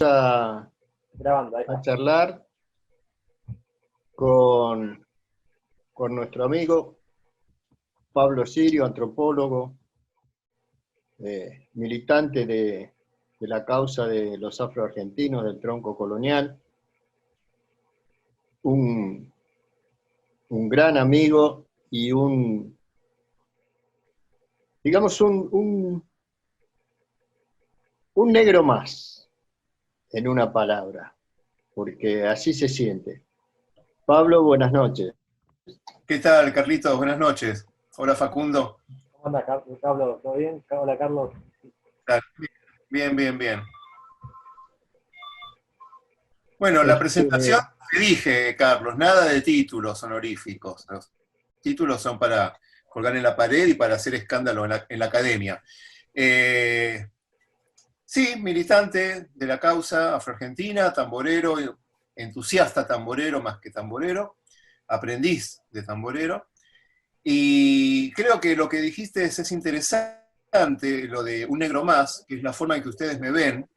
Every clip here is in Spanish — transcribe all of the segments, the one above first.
a, Grabando, ahí a está. charlar con, con nuestro amigo Pablo Sirio, antropólogo, militante de la causa de los afroargentinos del tronco colonial, un, un gran amigo y digamos, un negro más, en una palabra, porque así se siente. Pablo, buenas noches. ¿Qué tal, Carlitos? Buenas noches. Hola, Facundo. ¿Cómo anda, Carlos? ¿Todo bien? Hola, Carlos. ¿Qué tal? Bien, bien, bien. Bueno, la presentación, Este, te dije, Carlos, nada de títulos honoríficos. Los títulos son para colgar en la pared y para hacer escándalo en la academia. Eh, sí, militante de la causa afroargentina, tamborero, entusiasta tamborero más que tamborero, aprendiz de tamborero. Y creo que lo que dijiste es interesante, lo de un negro más, que es la forma en que ustedes me ven,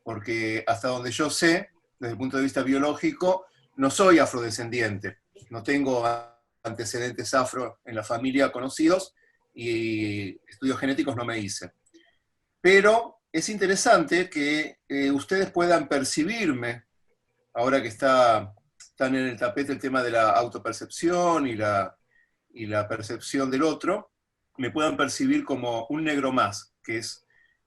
porque hasta donde yo sé, desde el punto de vista biológico, no soy afrodescendiente, no tengo antecedentes afro en la familia conocidos y estudios genéticos no me hice. Pero es interesante que ustedes puedan percibirme, ahora que están en el tapete el tema de la autopercepción y la percepción del otro, me puedan percibir como un negro más, que es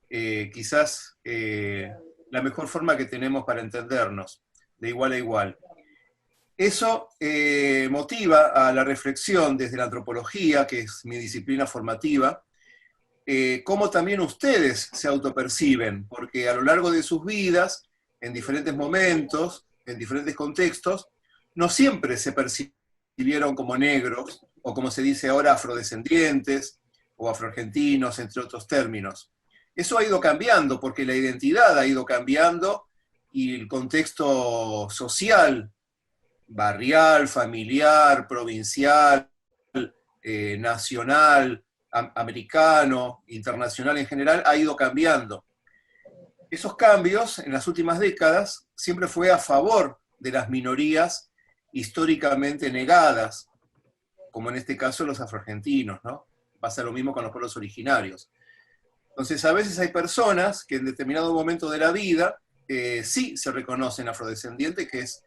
quizás la mejor forma que tenemos para entendernos, de igual a igual. Eso motiva a la reflexión desde la antropología, que es mi disciplina formativa, cómo también ustedes se autoperciben, porque a lo largo de sus vidas, en diferentes momentos, en diferentes contextos, no siempre se percibieron como negros, o como se dice ahora, afrodescendientes, o afroargentinos, entre otros términos. Eso ha ido cambiando, porque la identidad ha ido cambiando, y el contexto social, barrial, familiar, provincial, nacional, americano, internacional en general, ha ido cambiando. Esos cambios en las últimas décadas siempre fue a favor de las minorías históricamente negadas, como en este caso los afroargentinos, ¿no? Pasa lo mismo con los pueblos originarios. Entonces, a veces hay personas que en determinado momento de la vida sí se reconocen afrodescendientes, que es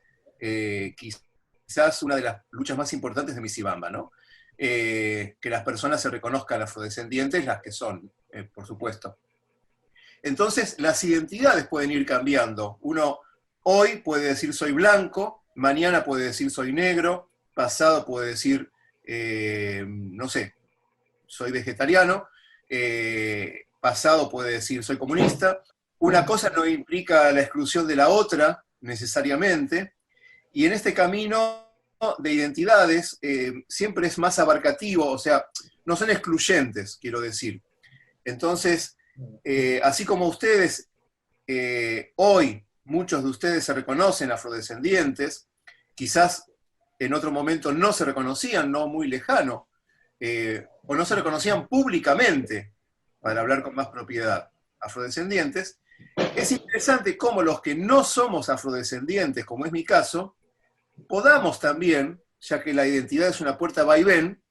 quizás una de las luchas más importantes de Misibamba, ¿no? Que las personas se reconozcan afrodescendientes, las que son, por supuesto. Entonces, las identidades pueden ir cambiando. Uno hoy puede decir soy blanco, mañana puede decir soy negro, pasado puede decir, no sé, soy vegetariano, pasado puede decir soy comunista. Una cosa no implica la exclusión de la otra necesariamente, y en este camino de identidades siempre es más abarcativo, o sea, no son excluyentes, quiero decir. Entonces, así como ustedes, hoy muchos de ustedes se reconocen afrodescendientes, quizás en otro momento no se reconocían, no muy lejano, o no se reconocían públicamente, para hablar con más propiedad, afrodescendientes, es interesante cómo los que no somos afrodescendientes, como es mi caso, podamos también, ya que la identidad es una puerta vaivén,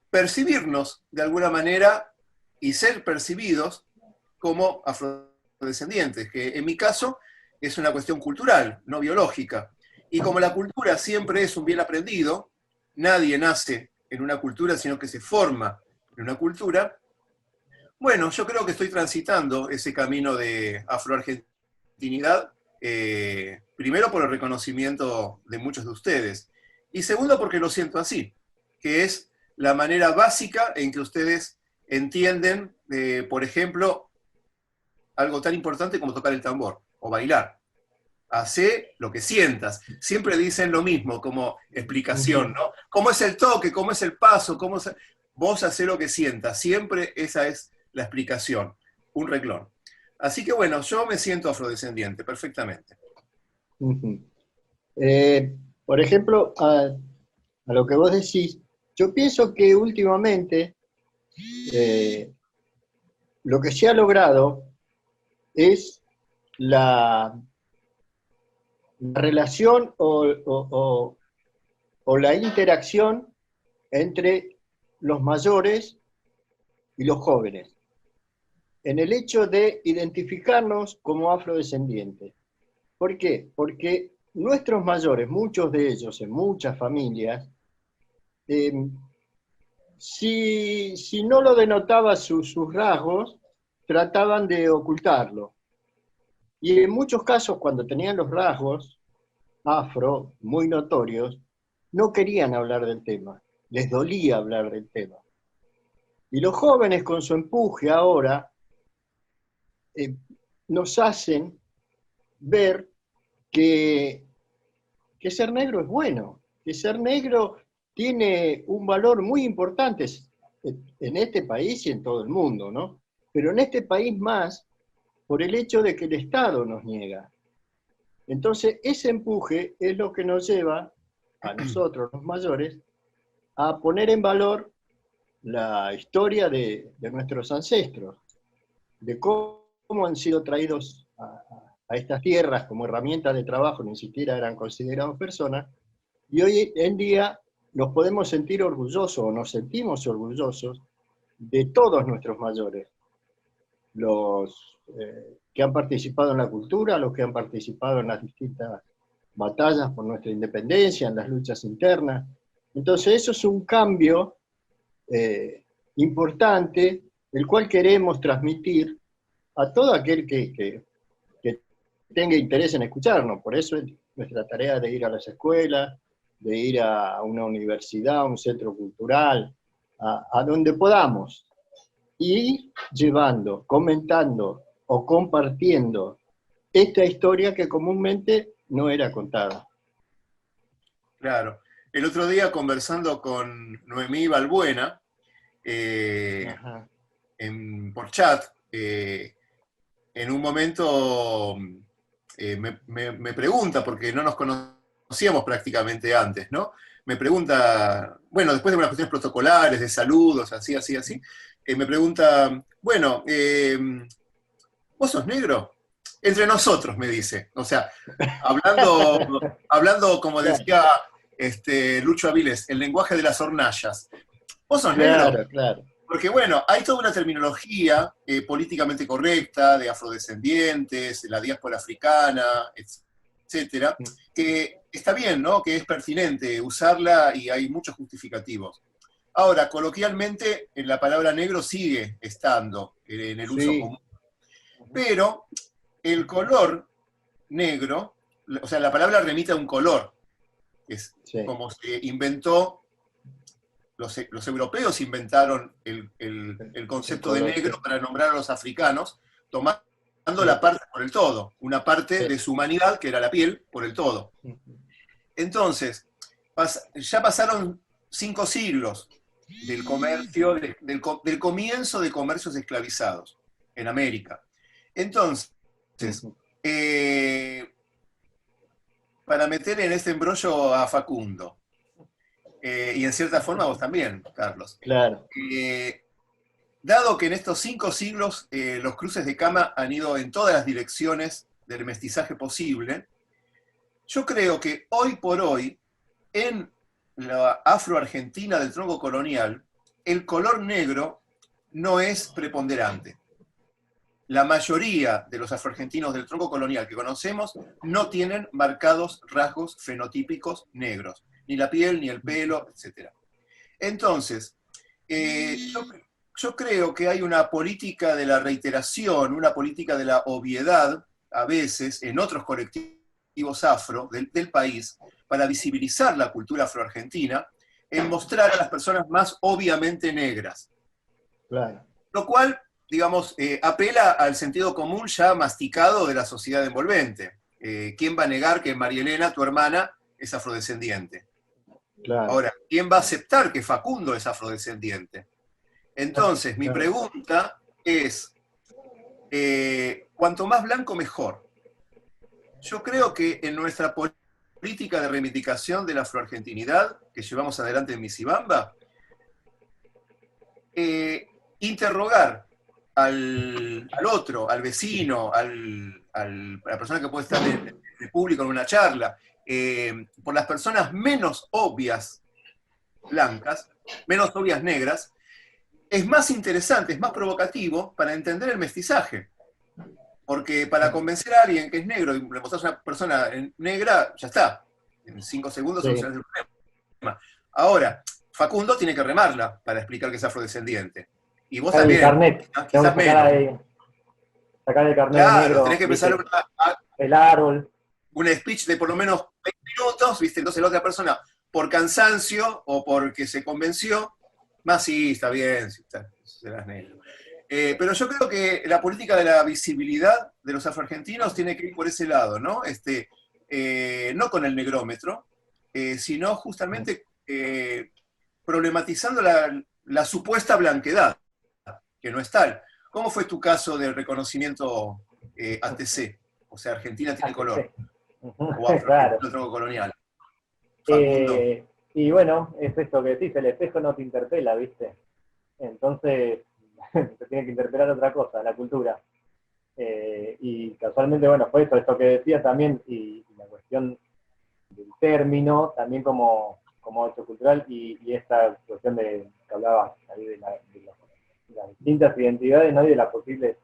percibirnos de alguna manera y ser percibidos como afrodescendientes, que en mi caso es una cuestión cultural, no biológica. Y como la cultura siempre es un bien aprendido, nadie nace en una cultura, sino que se forma en una cultura, bueno, yo creo que estoy transitando ese camino de afroargentinidad, primero por el reconocimiento de muchos de ustedes, y segundo porque lo siento así, que es la manera básica en que ustedes entienden, por ejemplo, algo tan importante como tocar el tambor o bailar. Hacé lo que sientas. Siempre dicen lo mismo como explicación, ¿no? ¿Cómo es el toque? ¿Cómo es el paso? ¿Cómo es... Vos hacé lo que sientas. Siempre esa es la explicación. Un renglón. Así que bueno, yo me siento afrodescendiente, perfectamente. por ejemplo, a lo que vos decís, yo pienso que últimamente lo que se ha logrado es la relación o la interacción entre los mayores y los jóvenes, en el hecho de identificarnos como afrodescendientes. ¿Por qué? Porque nuestros mayores, muchos de ellos en muchas familias, si no lo denotaba sus rasgos, trataban de ocultarlo. Y en muchos casos, cuando tenían los rasgos afro muy notorios, no querían hablar del tema, les dolía hablar del tema. Y los jóvenes, con su empuje ahora, nos hacen ver que ser negro es bueno, que ser negro tiene un valor muy importante en este país y en todo el mundo, ¿no? Pero en este país más, por el hecho de que el Estado nos niega. Entonces, ese empuje es lo que nos lleva a nosotros, los mayores, a poner en valor la historia de nuestros ancestros, de cómo han sido traídos a estas tierras como herramientas de trabajo, ni siquiera eran considerados personas, y hoy en día nos podemos sentir orgullosos, o nos sentimos orgullosos, de todos nuestros mayores, los que han participado en la cultura, los que han participado en las distintas batallas por nuestra independencia, en las luchas internas. Entonces eso es un cambio importante, el cual queremos transmitir a todo aquel que tenga interés en escucharnos. Por eso es nuestra tarea de ir a las escuelas, de ir a una universidad, a un centro cultural, a donde podamos, y llevando, comentando o compartiendo esta historia que comúnmente no era contada. Claro. El otro día, conversando con Noemí Balbuena, por chat, en un momento me pregunta, porque no nos conocíamos prácticamente antes, ¿no? Me pregunta, bueno, después de unas cuestiones protocolares, de saludos, así, me pregunta, bueno, ¿vos sos negro? Entre nosotros, me dice. O sea, hablando como decía Lucho Aviles, el lenguaje de las hornallas. ¿Vos sos negro? Claro. Porque bueno, hay toda una terminología políticamente correcta de afrodescendientes, de la diáspora africana, etcétera, que está bien, ¿no? Que es pertinente usarla y hay muchos justificativos. Ahora, coloquialmente, la palabra negro sigue estando en el uso común. Pero el color negro, o sea, la palabra remite a un color, es como se inventó. Los europeos inventaron el concepto de negro para nombrar a los africanos, tomando la parte por el todo, una parte de su humanidad, que era la piel, por el todo. Entonces, ya pasaron 5 siglos del comercio, del comienzo de comercios esclavizados en América. Entonces, para meter en este embrollo a Facundo, y en cierta forma vos también, Carlos. Claro. Dado que en estos 5 siglos los cruces de cama han ido en todas las direcciones del mestizaje posible, yo creo que hoy por hoy, en la afro-argentina del tronco colonial, el color negro no es preponderante. La mayoría de los afroargentinos del tronco colonial que conocemos no tienen marcados rasgos fenotípicos negros. Ni la piel, ni el pelo, etc. Entonces, yo creo que hay una política de la reiteración, una política de la obviedad, a veces, en otros colectivos afro del país, para visibilizar la cultura afroargentina, en mostrar a las personas más obviamente negras. Claro. Lo cual, digamos, apela al sentido común ya masticado de la sociedad envolvente. ¿Quién va a negar que María Elena, tu hermana, es afrodescendiente? Claro. Ahora, ¿quién va a aceptar que Facundo es afrodescendiente? Entonces, mi pregunta es, cuanto más blanco, mejor. Yo creo que en nuestra política de reivindicación de la afroargentinidad, que llevamos adelante en Misibamba, interrogar al otro, al vecino, a la persona que puede estar de público en una charla, por las personas menos obvias blancas, menos obvias negras, es más interesante, es más provocativo para entender el mestizaje. Porque para convencer a alguien que es negro y le mostrás a una persona negra, ya está. En 5 segundos Sí. solucionas el problema. Ahora, Facundo tiene que remarla para explicar que es afrodescendiente. Y vos Sacar el también, carnet. Tengo quizás que sacar, menos. sacar el carnet Claro, negro, tenés que ¿viste? empezar El árbol. un speech de por lo menos 20 minutos, ¿viste? Entonces la otra persona, por cansancio o porque se convenció, más sí, está bien, si serás negro. Pero yo creo que la política de la visibilidad de los afroargentinos tiene que ir por ese lado, ¿no? No con el negrómetro, sino justamente problematizando la supuesta blanquedad, que no es tal. ¿Cómo fue tu caso del reconocimiento ATC? O sea, Argentina tiene color. O Claro. afroargentino colonial. Facundo. Y bueno, es esto que decís, el espejo no te interpela, ¿viste? Entonces, te tiene que interpelar otra cosa, la cultura. Y casualmente, bueno, fue esto que decía también, y la cuestión del término, también como hecho cultural, y esta cuestión de que hablabas ahí de las distintas identidades, ¿no? Y de las posibles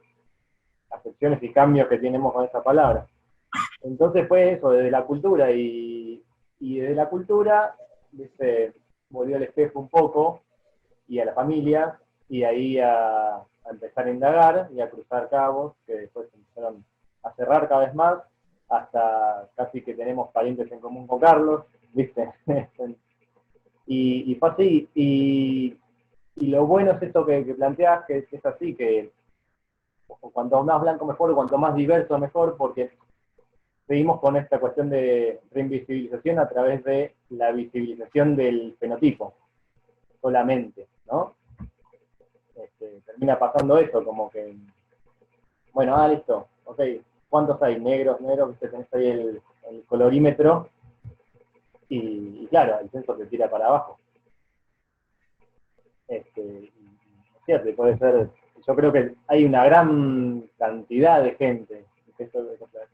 acepciones y cambios que tenemos con esa palabra. Entonces fue eso, desde la cultura, y desde la cultura, ¿viste? Volvió al espejo un poco, y a la familia, y ahí a empezar a indagar y a cruzar cabos, que después se empezaron a cerrar cada vez más, hasta casi que tenemos parientes en común con Carlos, ¿viste? y fue así, y lo bueno es esto que planteás, que es así, que cuanto más blanco mejor, cuanto más diverso mejor, porque seguimos con esta cuestión de reinvisibilización a través de la visibilización del fenotipo, solamente, ¿no? Termina pasando eso, como que, bueno, listo, ok, ¿cuántos hay? Negros, que tenés ahí el colorímetro, y claro, el censo te tira para abajo. Es cierto, puede ser, yo creo que hay una gran cantidad de gente, esto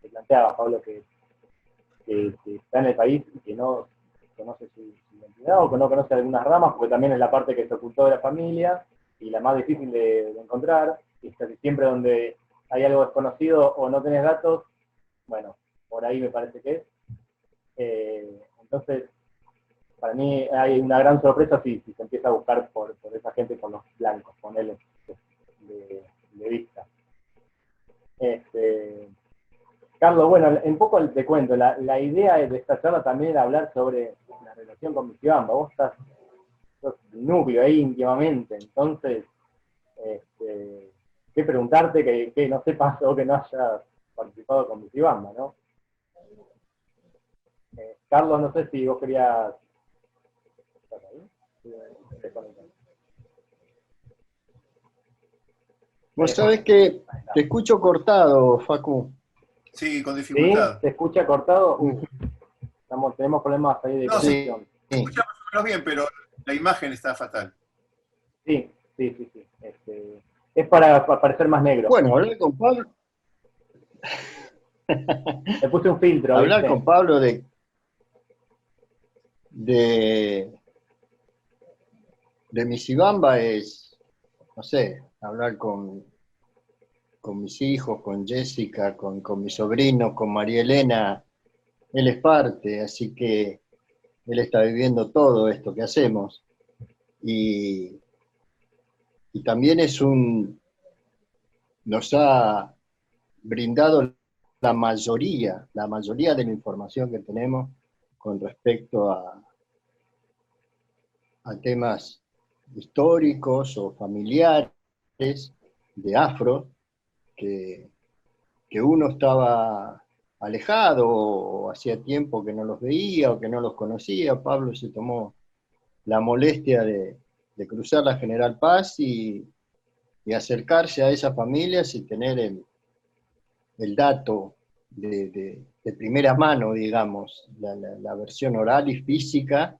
que planteaba Pablo, que está en el país y que no conoce su identidad o que no conoce algunas ramas, porque también es la parte que se ocultó de la familia y la más difícil de encontrar, y casi siempre donde hay algo desconocido o no tenés datos, bueno, por ahí me parece que es. Entonces, para mí hay una gran sorpresa si se empieza a buscar por esa gente con los blancos, ponerles de vista. Carlos, bueno, un poco te cuento, la idea de esta charla también era hablar sobre la relación con Michibamba. Vos sos núcleo ahí íntimamente, entonces, qué preguntarte que no sepas o que no hayas participado con Michibamba, ¿no? Carlos, no sé si vos querías... ¿Estás ahí? Vos sabés que te escucho cortado, Facu. Sí, con ¿Sí? dificultad. ¿Se escucha cortado? Tenemos problemas ahí de No, conexión. Se escucha más o menos bien, pero la imagen está fatal. Sí. Es para parecer más negro. Bueno, hablar con Pablo. Le puse un filtro, Hablar ¿viste? con Pablo de Michibamba es, no sé, hablar con mis hijos, con Jessica, con mi sobrino, con María Elena. Él es parte, así que él está viviendo todo esto que hacemos. Y también nos ha brindado la mayoría de la información que tenemos con respecto a temas históricos o familiares de afro, que uno estaba alejado o hacía tiempo que no los veía o que no los conocía. Pablo se tomó la molestia de cruzar la General Paz y acercarse a esas familias y tener el dato de primera mano, digamos, la versión oral y física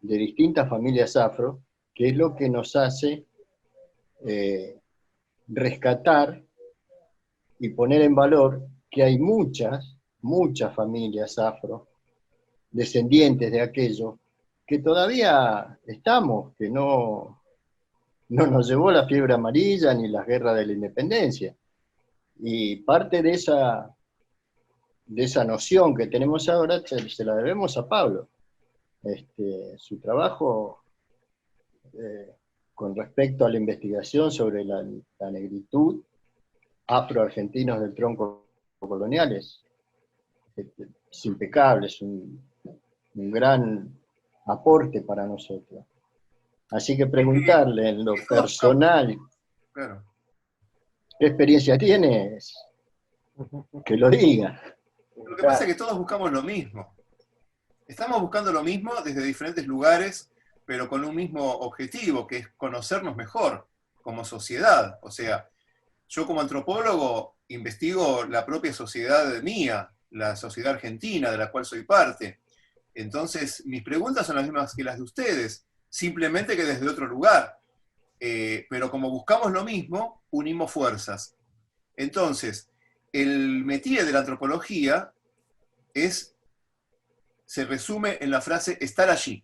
de distintas familias afro, que es lo que nos hace rescatar y poner en valor que hay muchas familias afro, descendientes de aquellos, que todavía estamos, que no nos llevó la fiebre amarilla ni las guerras de la independencia. Y parte de esa noción que tenemos ahora se la debemos a Pablo. Su trabajo con respecto a la investigación sobre la negritud, afroargentinos del tronco colonial, es impecable, es un gran aporte para nosotros. Así que preguntarle en lo personal, claro, ¿qué experiencia tienes? Que lo diga. Lo que pasa es que todos buscamos lo mismo. Estamos buscando lo mismo desde diferentes lugares, pero con un mismo objetivo, que es conocernos mejor como sociedad. O sea, yo como antropólogo investigo la propia sociedad mía, la sociedad argentina de la cual soy parte. Entonces, mis preguntas son las mismas que las de ustedes, simplemente que desde otro lugar. Pero como buscamos lo mismo, unimos fuerzas. Entonces, el métier de la antropología se resume en la frase estar allí.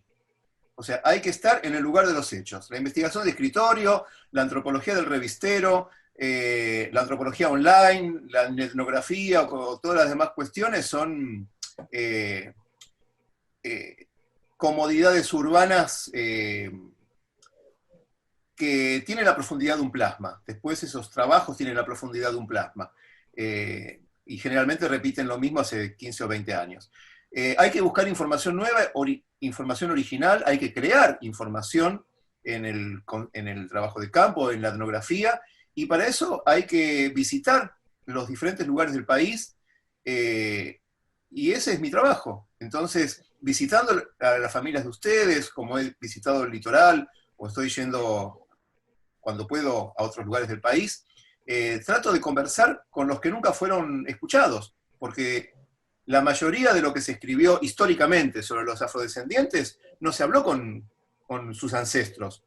O sea, hay que estar en el lugar de los hechos. La investigación de escritorio, la antropología del revistero, la antropología online, la etnografía o todas las demás cuestiones son comodidades urbanas que tienen la profundidad de un plasma. Después esos trabajos tienen la profundidad de un plasma. Y generalmente repiten lo mismo hace 15 o 20 años. Hay que buscar información nueva, información original, hay que crear información en el trabajo de campo, en la etnografía, y para eso hay que visitar los diferentes lugares del país, y ese es mi trabajo. Entonces, visitando a las familias de ustedes, como he visitado el litoral, o estoy yendo cuando puedo a otros lugares del país, trato de conversar con los que nunca fueron escuchados, porque la mayoría de lo que se escribió históricamente sobre los afrodescendientes no se habló con sus ancestros.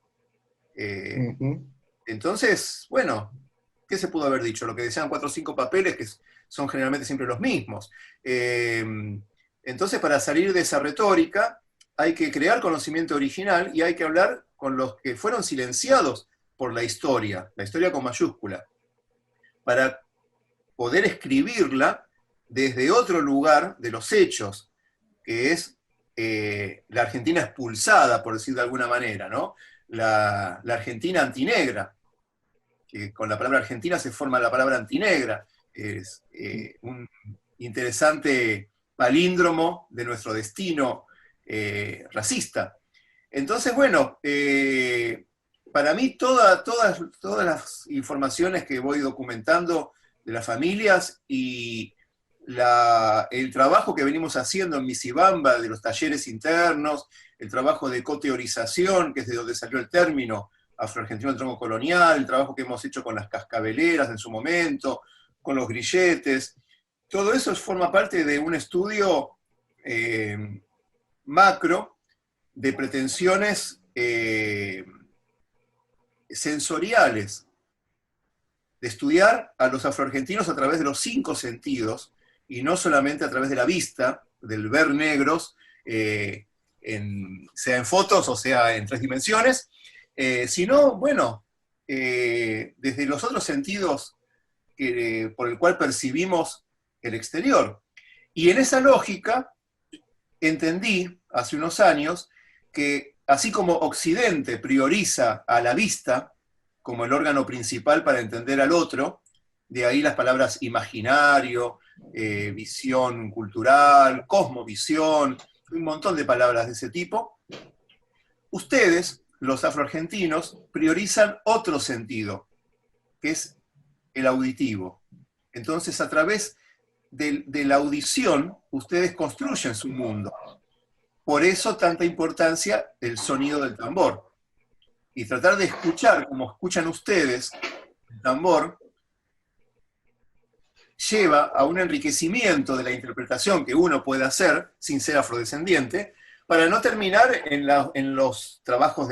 Entonces, bueno, ¿qué se pudo haber dicho? Lo que decían 4 o 5 papeles, que son generalmente siempre los mismos. Entonces, para salir de esa retórica, hay que crear conocimiento original y hay que hablar con los que fueron silenciados por la historia con mayúscula, para poder escribirla desde otro lugar de los hechos, que es la Argentina expulsada, por decir de alguna manera, ¿no? La Argentina antinegra, que con la palabra Argentina se forma la palabra antinegra, es un interesante palíndromo de nuestro destino racista. Entonces, bueno, para mí todas las informaciones que voy documentando de las familias y el trabajo que venimos haciendo en Misibamba, de los talleres internos, el trabajo de coteorización, que es de donde salió el término afroargentino del tronco colonial, el trabajo que hemos hecho con las cascabeleras en su momento, con los grilletes, todo eso forma parte de un estudio macro de pretensiones sensoriales, de estudiar a los afroargentinos a través de los 5 sentidos, y no solamente a través de la vista, del ver negros, sea en fotos o sea en 3 dimensiones, sino, bueno, desde los otros sentidos por el cual percibimos el exterior. Y en esa lógica entendí hace unos años que así como Occidente prioriza a la vista como el órgano principal para entender al otro, de ahí las palabras imaginario, visión cultural, cosmovisión, un montón de palabras de ese tipo, ustedes, los afroargentinos, priorizan otro sentido, que es el auditivo. Entonces, a través de la audición, ustedes construyen su mundo. Por eso tanta importancia el sonido del tambor. Y tratar de escuchar, como escuchan ustedes, el tambor, lleva a un enriquecimiento de la interpretación que uno puede hacer, sin ser afrodescendiente, para no terminar en los trabajos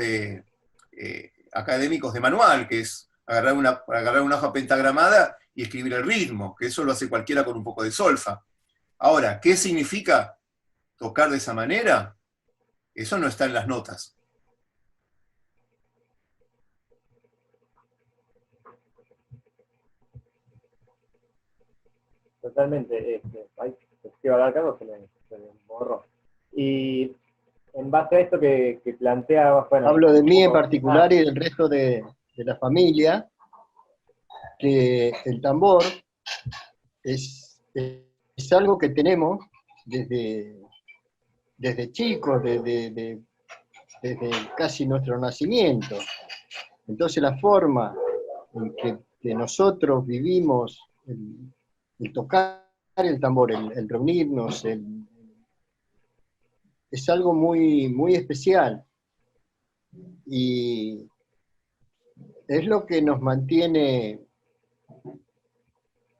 académicos de manual, que es agarrar una hoja pentagramada y escribir el ritmo, que eso lo hace cualquiera con un poco de solfa. Ahora, ¿qué significa tocar de esa manera? Eso no está en las notas. Totalmente. Ahí se iba a dar cargo, se me borró. Y en base a esto que plantea, bueno, hablo de mí en poco, particular y del resto de la familia, que el tambor es algo que tenemos desde chicos, desde casi nuestro nacimiento. Entonces la forma en que nosotros vivimos el tocar el tambor, el reunirnos, es algo muy, muy especial. Y es lo que nos mantiene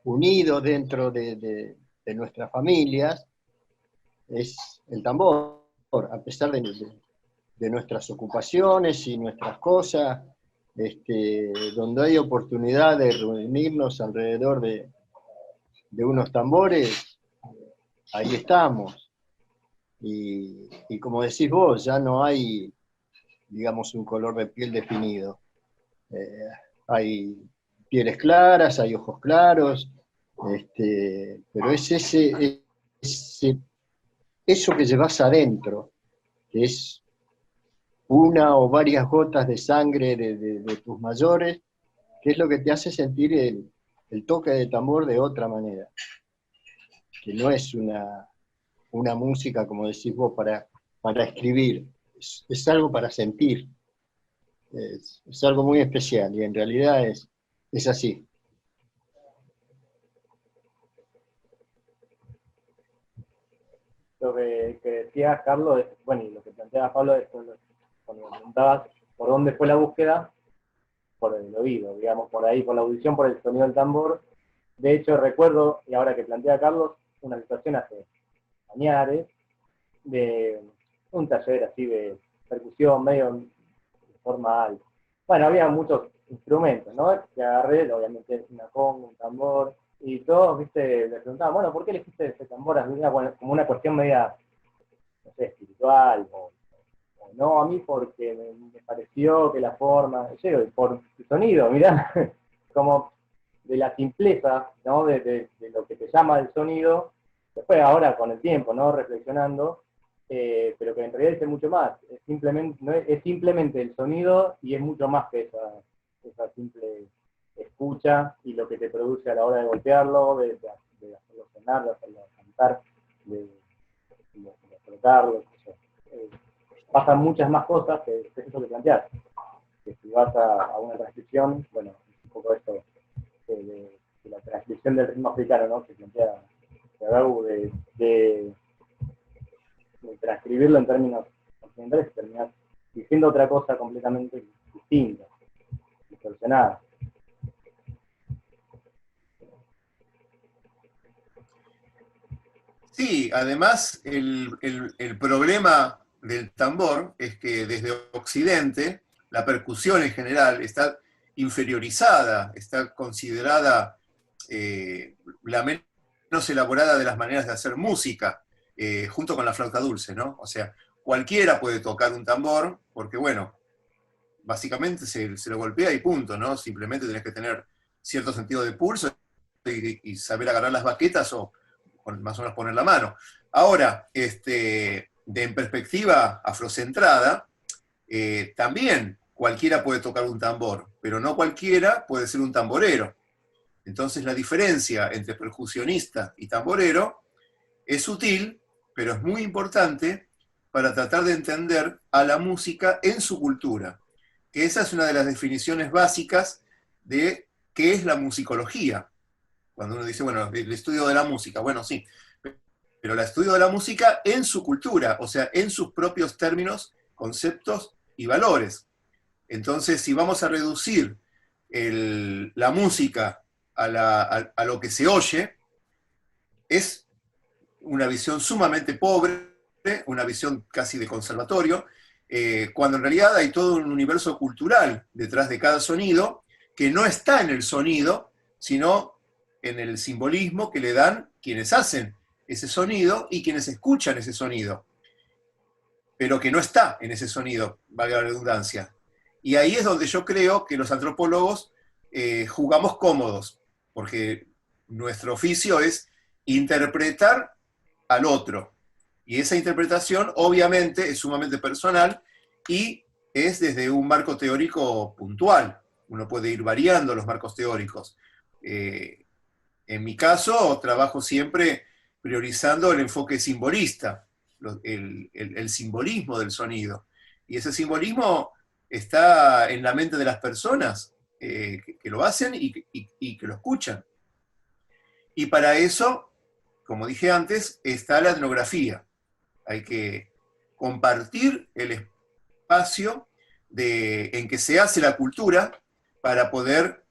unidos dentro de nuestras familias, es el tambor, a pesar de nuestras ocupaciones y nuestras cosas, donde hay oportunidad de reunirnos alrededor de unos tambores, ahí estamos. Y como decís vos, ya no hay, digamos, un color de piel definido. Hay pieles claras, hay ojos claros, pero es eso que llevas adentro, que es una o varias gotas de sangre de tus mayores, que es lo que te hace sentir el toque de tambor de otra manera, que no es una música, como decís vos, para escribir, es algo para sentir, es algo muy especial, y en realidad es así. lo que decía Carlos, bueno, y lo que planteaba Pablo, cuando me preguntabas por dónde fue la búsqueda, por el oído, digamos, por ahí, por la audición, por el sonido del tambor. De hecho, recuerdo, y ahora que plantea Carlos, una situación hace años, de un taller así de percusión, medio formal. Bueno, había muchos instrumentos, ¿no? Que agarré, obviamente, una conga, un tambor, y todos, viste, le preguntaban, bueno, ¿por qué elegiste ese tambor? Como una cuestión media, no sé, espiritual, o no, a mí porque me pareció que la forma, yo, por el sonido, mirá, como de la simpleza, ¿no? De lo que te llama el sonido, después ahora con el tiempo, ¿no? Reflexionando, pero que en realidad dice mucho más, es simplemente el sonido y es mucho más que esa simple escucha y lo que te produce a la hora de golpearlo, de hacerlo sonar, de hacerlo cantar, de explotarlo, pasan muchas más cosas que eso que planteas. Que si vas a una transcripción, bueno, es un poco esto de la transcripción del ritmo africano, ¿no? Que plantea de transcribirlo en términos occidentales y terminar diciendo otra cosa completamente distinta, distorsionada. Sí, además el problema del tambor es que desde Occidente la percusión en general está inferiorizada, está considerada la menos elaborada de las maneras de hacer música, junto con la flauta dulce, ¿no? O sea, cualquiera puede tocar un tambor, porque bueno, básicamente se lo golpea y punto, ¿no? Simplemente tenés que tener cierto sentido de pulso y saber agarrar las baquetas o más o menos poner la mano. Ahora, en perspectiva afrocentrada, también cualquiera puede tocar un tambor, pero no cualquiera puede ser un tamborero. Entonces la diferencia entre percusionista y tamborero es sutil, pero es muy importante para tratar de entender a la música en su cultura, que esa es una de las definiciones básicas de qué es la musicología. Cuando uno dice, bueno, el estudio de la música, bueno, sí, pero el estudio de la música en su cultura, o sea, en sus propios términos, conceptos y valores. Entonces, si vamos a reducir la música a lo que se oye, es una visión sumamente pobre, una visión casi de conservatorio, cuando en realidad hay todo un universo cultural detrás de cada sonido que no está en el sonido, sino en el simbolismo que le dan quienes hacen ese sonido y quienes escuchan ese sonido, pero que no está en ese sonido, valga la redundancia. Y ahí es donde yo creo que los antropólogos jugamos cómodos, porque nuestro oficio es interpretar al otro. Y esa interpretación obviamente es sumamente personal y es desde un marco teórico puntual. Uno puede ir variando los marcos teóricos. En mi caso, trabajo siempre priorizando el enfoque simbolista, el simbolismo del sonido. Y ese simbolismo está en la mente de las personas que lo hacen y que lo escuchan. Y para eso, como dije antes, está la etnografía. Hay que compartir el espacio en que se hace la cultura para poder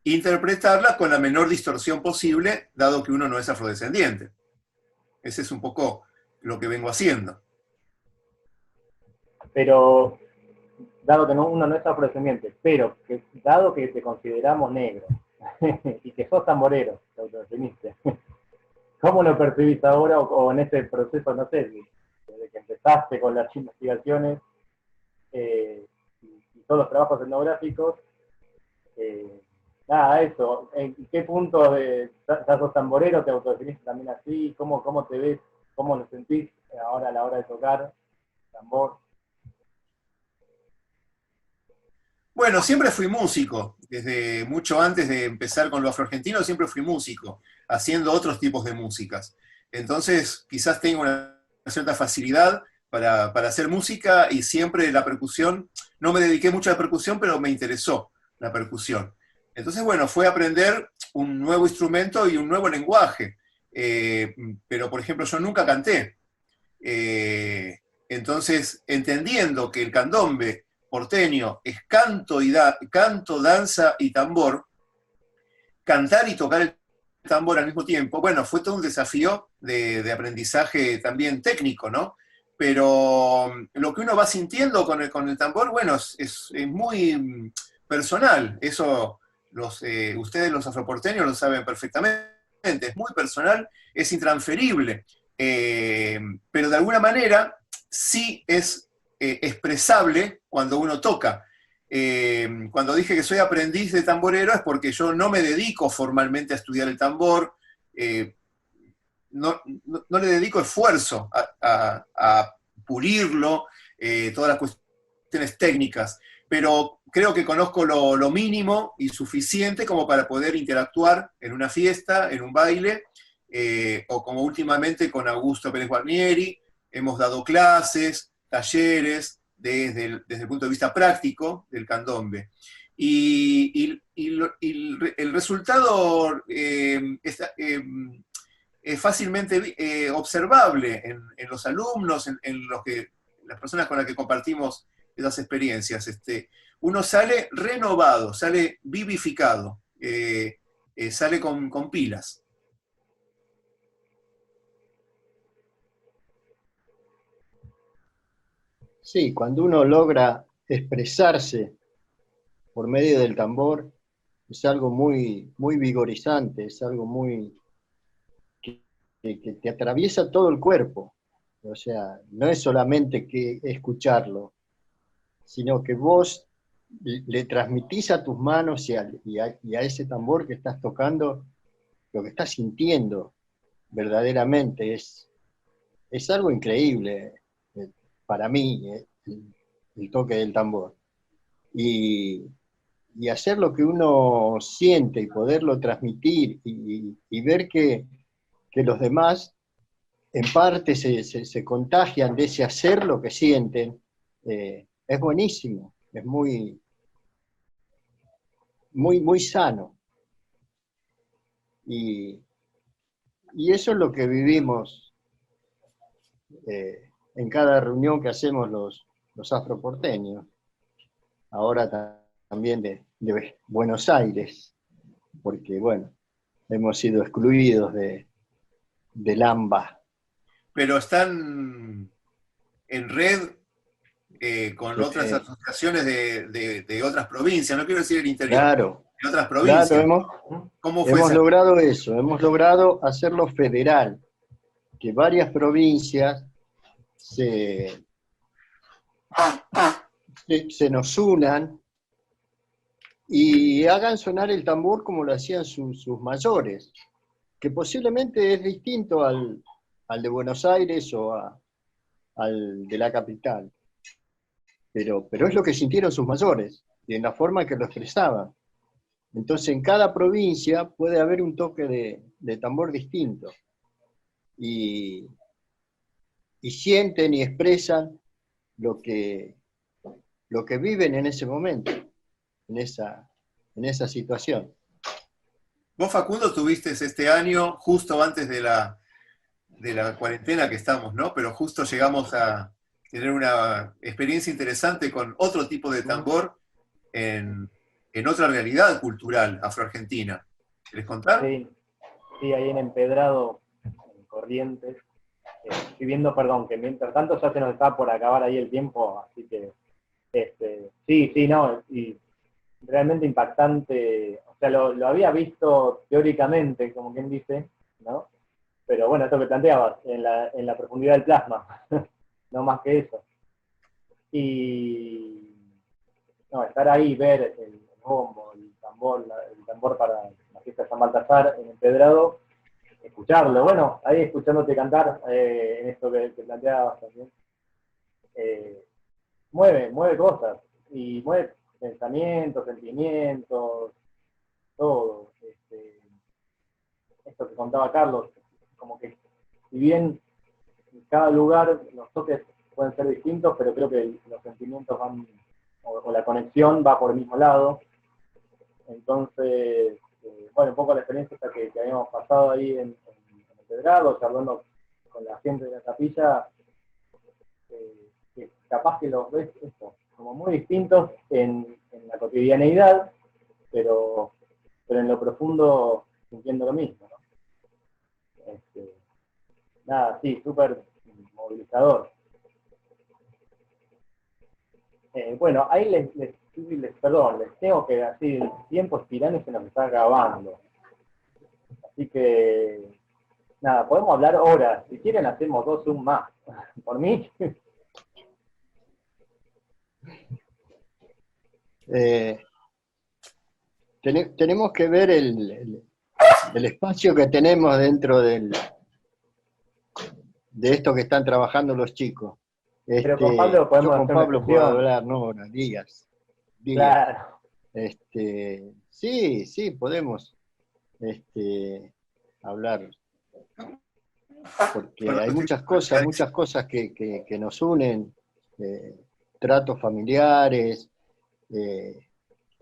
interpretarla con la menor distorsión posible, dado que uno no es afrodescendiente. Ese es un poco lo que vengo haciendo. Pero, dado que uno no es afrodescendiente, pero dado que te consideramos negro y que sos tamborero, te autodefiniste, ¿cómo lo percibís ahora o en este proceso, no sé, desde que empezaste con las investigaciones y todos los trabajos etnográficos? Nada, eso, ¿en qué punto ya sos tamborero, te autodefiniste también así? ¿Cómo te ves, cómo lo sentís ahora a la hora de tocar tambor? Bueno, siempre fui músico, desde mucho antes de empezar con lo afroargentino siempre fui músico, haciendo otros tipos de músicas. Entonces quizás tengo una cierta facilidad para hacer música y siempre la percusión, no me dediqué mucho a la percusión, pero me interesó la percusión. Entonces, bueno, fue aprender un nuevo instrumento y un nuevo lenguaje. Pero, por ejemplo, yo nunca canté. Entonces, entendiendo que el candombe porteño es canto, danza y tambor, cantar y tocar el tambor al mismo tiempo, bueno, fue todo un desafío de aprendizaje también técnico, ¿no? Pero lo que uno va sintiendo con el tambor, bueno, es muy personal. Eso ustedes los afroporteños lo saben perfectamente. Es muy personal, es intransferible. Pero de alguna manera sí es expresable cuando uno toca. Cuando dije que soy aprendiz de tamborero es porque yo no me dedico formalmente a estudiar el tambor, no le dedico esfuerzo a pulirlo, todas las cuestiones técnicas, pero creo que conozco lo mínimo y suficiente como para poder interactuar en una fiesta, en un baile, o como últimamente con Augusto Pérez Guarnieri, hemos dado clases, talleres, desde el punto de vista práctico del candombe. Y el resultado es fácilmente observable en los alumnos, en las personas con las que compartimos esas experiencias. Uno sale renovado, sale vivificado, sale con pilas. Sí, cuando uno logra expresarse por medio del tambor, es algo muy, muy vigorizante, es algo muy que te atraviesa todo el cuerpo. O sea, no es solamente que escucharlo, sino que vos le transmitís a tus manos y a ese tambor que estás tocando lo que estás sintiendo verdaderamente. Es algo increíble para mí, el toque del tambor. Y hacer lo que uno siente y poderlo transmitir y ver que los demás en parte se contagian de ese hacer lo que sienten, es buenísimo, es muy, muy, muy sano. Y eso es lo que vivimos en cada reunión que hacemos los afroporteños. Ahora también de Buenos Aires, porque, bueno, hemos sido excluidos del AMBA. Pero están en red con otras asociaciones de otras provincias, no quiero decir el interior. Claro. en otras provincias. Claro, ¿Cómo fue hemos esa? logrado eso, hemos logrado hacerlo federal, que varias provincias se nos unan y hagan sonar el tambor como lo hacían sus mayores, que posiblemente es distinto al de Buenos Aires o al de la capital, pero es lo que sintieron sus mayores, y en la forma que lo expresaban. Entonces en cada provincia puede haber un toque de tambor distinto, y, y sienten y expresan lo que, lo que viven en ese momento, en esa situación. Vos, Facundo, tuviste este año, justo antes de la cuarentena que estamos, ¿no? Pero justo llegamos a tener una experiencia interesante con otro tipo de tambor en otra realidad cultural afroargentina. ¿Querés contar? Sí, sí, ahí en Empedrado, en Corrientes, viviendo, perdón, que mientras tanto ya se nos está por acabar ahí el tiempo, así que sí, no, y realmente impactante, o sea, lo había visto teóricamente, como quien dice, ¿no? Pero bueno, esto que planteabas, en la profundidad del plasma, no más que eso. Y no, estar ahí, ver el bombo, el tambor para la fiesta de San Baltasar en Empedrado, escucharlo, bueno, ahí escuchándote cantar, en esto que planteabas también, mueve cosas, y mueve pensamientos, sentimientos, todo. Esto que contaba Carlos, como que si bien en cada lugar los toques pueden ser distintos, pero creo que los sentimientos van, o la conexión va por el mismo lado. Entonces, bueno, un poco la experiencia que habíamos pasado ahí en Empedrado, charlando con la gente de la capilla, que capaz que los ves esto, como muy distintos en la cotidianeidad, pero en lo profundo sintiendo lo mismo, ¿no? Nada, sí, súper movilizador. Bueno, ahí perdón, les tengo que decir, el tiempo es tirano y se nos está acabando. Así que, nada, podemos hablar horas. Si quieren hacemos 2 Zoom más. Por mí. Tenemos que ver el espacio que tenemos dentro de esto que están trabajando los chicos. Pero con Pablo Yo podemos con hacer una Pablo puedo excepción. hablar, no horas, días. Claro. Sí, podemos hablar, porque hay muchas cosas que nos unen, tratos familiares,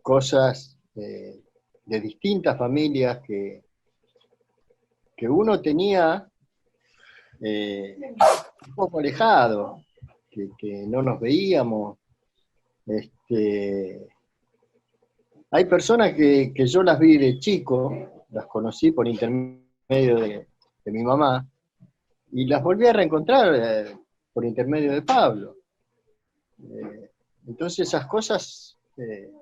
cosas de distintas familias que uno tenía un poco alejado, que no nos veíamos. Hay personas que yo las vi de chico, las conocí por intermedio de mi mamá, y las volví a reencontrar por intermedio de Pablo. Entonces esas cosas te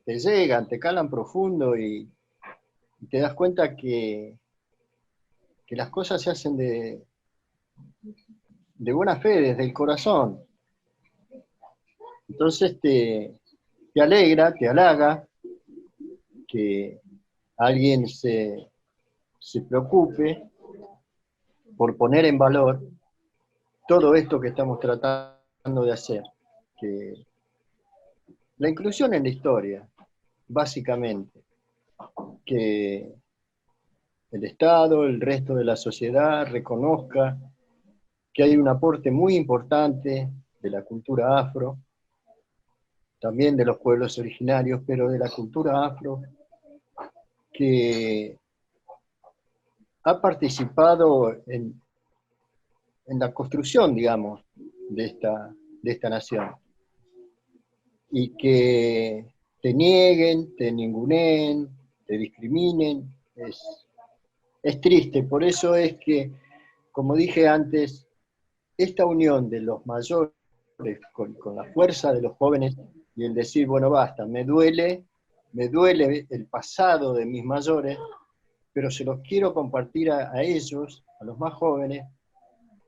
llegan, te calan profundo y te das cuenta que las cosas se hacen de buena fe, desde el corazón. Entonces te alegra, te halaga que alguien se preocupe por poner en valor todo esto que estamos tratando de hacer, que la inclusión en la historia, básicamente, que el Estado, el resto de la sociedad reconozca que hay un aporte muy importante de la cultura afro, también de los pueblos originarios, pero de la cultura afro, que ha participado en la construcción, digamos, de esta nación. Y que te nieguen, te ninguneen, te discriminen, es triste. Por eso es que, como dije antes, esta unión de los mayores con la fuerza de los jóvenes y el decir, bueno, basta, me duele me duele el pasado de mis mayores, pero se los quiero compartir a ellos, a los más jóvenes,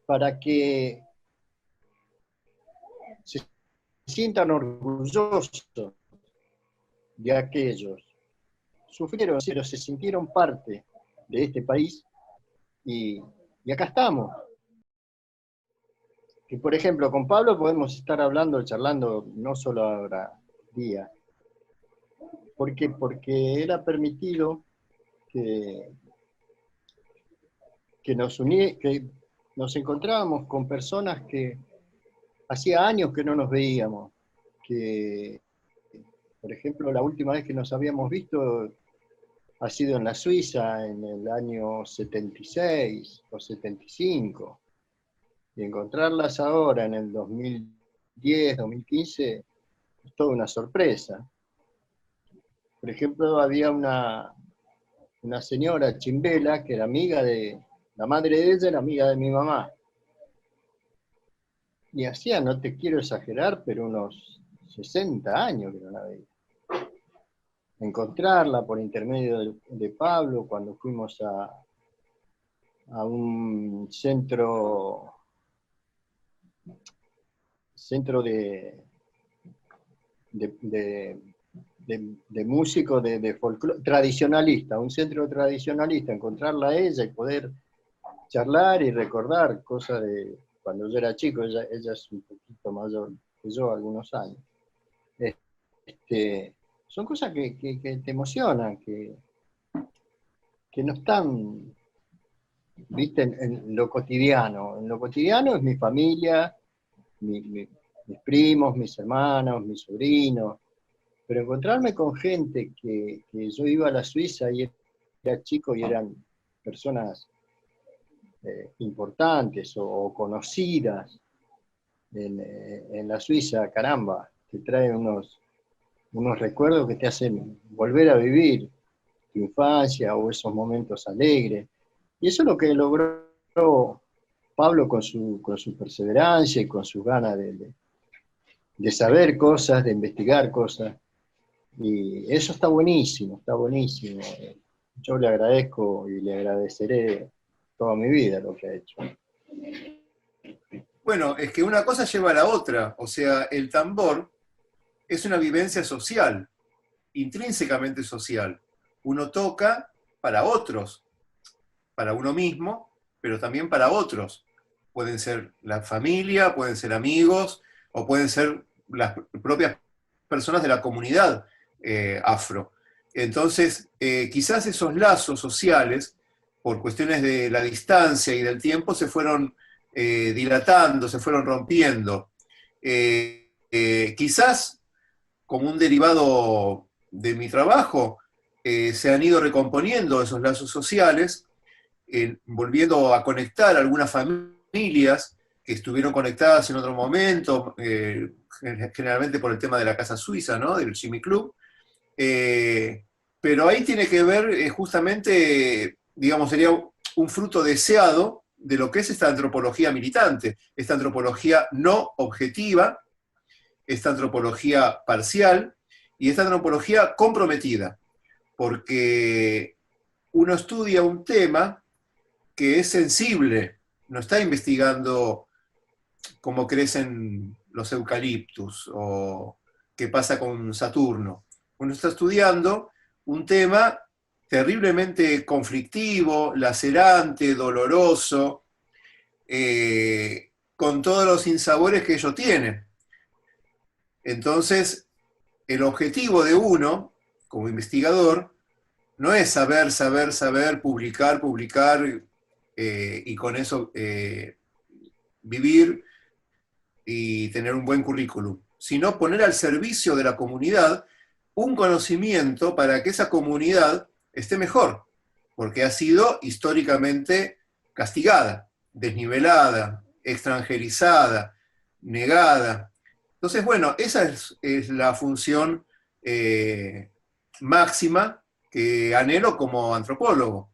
para que se sientan orgullosos de aquellos. Sufrieron, pero se sintieron parte de este país y acá estamos. Y por ejemplo, con Pablo podemos estar hablando, charlando, no solo ahora, día. ¿Por qué? Porque él ha permitido que nos encontrábamos con personas que hacía años que no nos veíamos, que, por ejemplo, la última vez que nos habíamos visto ha sido en la Suiza, en el año 76 o 75, y encontrarlas ahora en el 2010, 2015, es toda una sorpresa. Por ejemplo, había una señora chimbela que era amiga de, la madre de ella era amiga de mi mamá. Y hacía, no te quiero exagerar, pero unos 60 años que no la veía. Encontrarla por intermedio de Pablo cuando fuimos a un centro de músicos de folclore, tradicionalista, un centro tradicionalista, encontrarla a ella y poder charlar y recordar cosas de cuando yo era chico, ella es un poquito mayor que yo, algunos años. Son cosas que te emocionan, que no están, viste, en lo cotidiano. En lo cotidiano es mi familia, mis primos, mis hermanos, mis sobrinos, pero encontrarme con gente que yo iba a la Suiza y era chico y eran personas importantes o conocidas en la Suiza, caramba, te trae unos recuerdos que te hacen volver a vivir tu infancia o esos momentos alegres. Y eso es lo que logró Pablo con su perseverancia y con sus ganas de saber cosas, de investigar cosas. Y eso está buenísimo, está buenísimo. Yo le agradezco y le agradeceré toda mi vida lo que ha hecho. Bueno, es que una cosa lleva a la otra. O sea, el tambor es una vivencia social, intrínsecamente social. Uno toca para otros, para uno mismo, pero también para otros. Pueden ser la familia, pueden ser amigos, o pueden ser las propias personas de la comunidad afro. Entonces, quizás esos lazos sociales, por cuestiones de la distancia y del tiempo, se fueron dilatando, se fueron rompiendo. Quizás, como un derivado de mi trabajo, se han ido recomponiendo esos lazos sociales, volviendo a conectar algunas familias que estuvieron conectadas en otro momento, generalmente por el tema de la Casa Suiza, ¿no? Del Jimmy Club. Pero ahí tiene que ver justamente, digamos, sería un fruto deseado de lo que es esta antropología militante, esta antropología no objetiva, esta antropología parcial y esta antropología comprometida, porque uno estudia un tema que es sensible, no está investigando cómo crecen los eucaliptus o qué pasa con Saturno. Uno está estudiando un tema terriblemente conflictivo, lacerante, doloroso, con todos los sinsabores que ello tiene. Entonces, el objetivo de uno, como investigador, no es saber, publicar, y con eso vivir y tener un buen currículum, sino poner al servicio de la comunidad un conocimiento para que esa comunidad esté mejor, porque ha sido históricamente castigada, desnivelada, extranjerizada, negada. Entonces, bueno, esa es la función máxima que anhelo como antropólogo.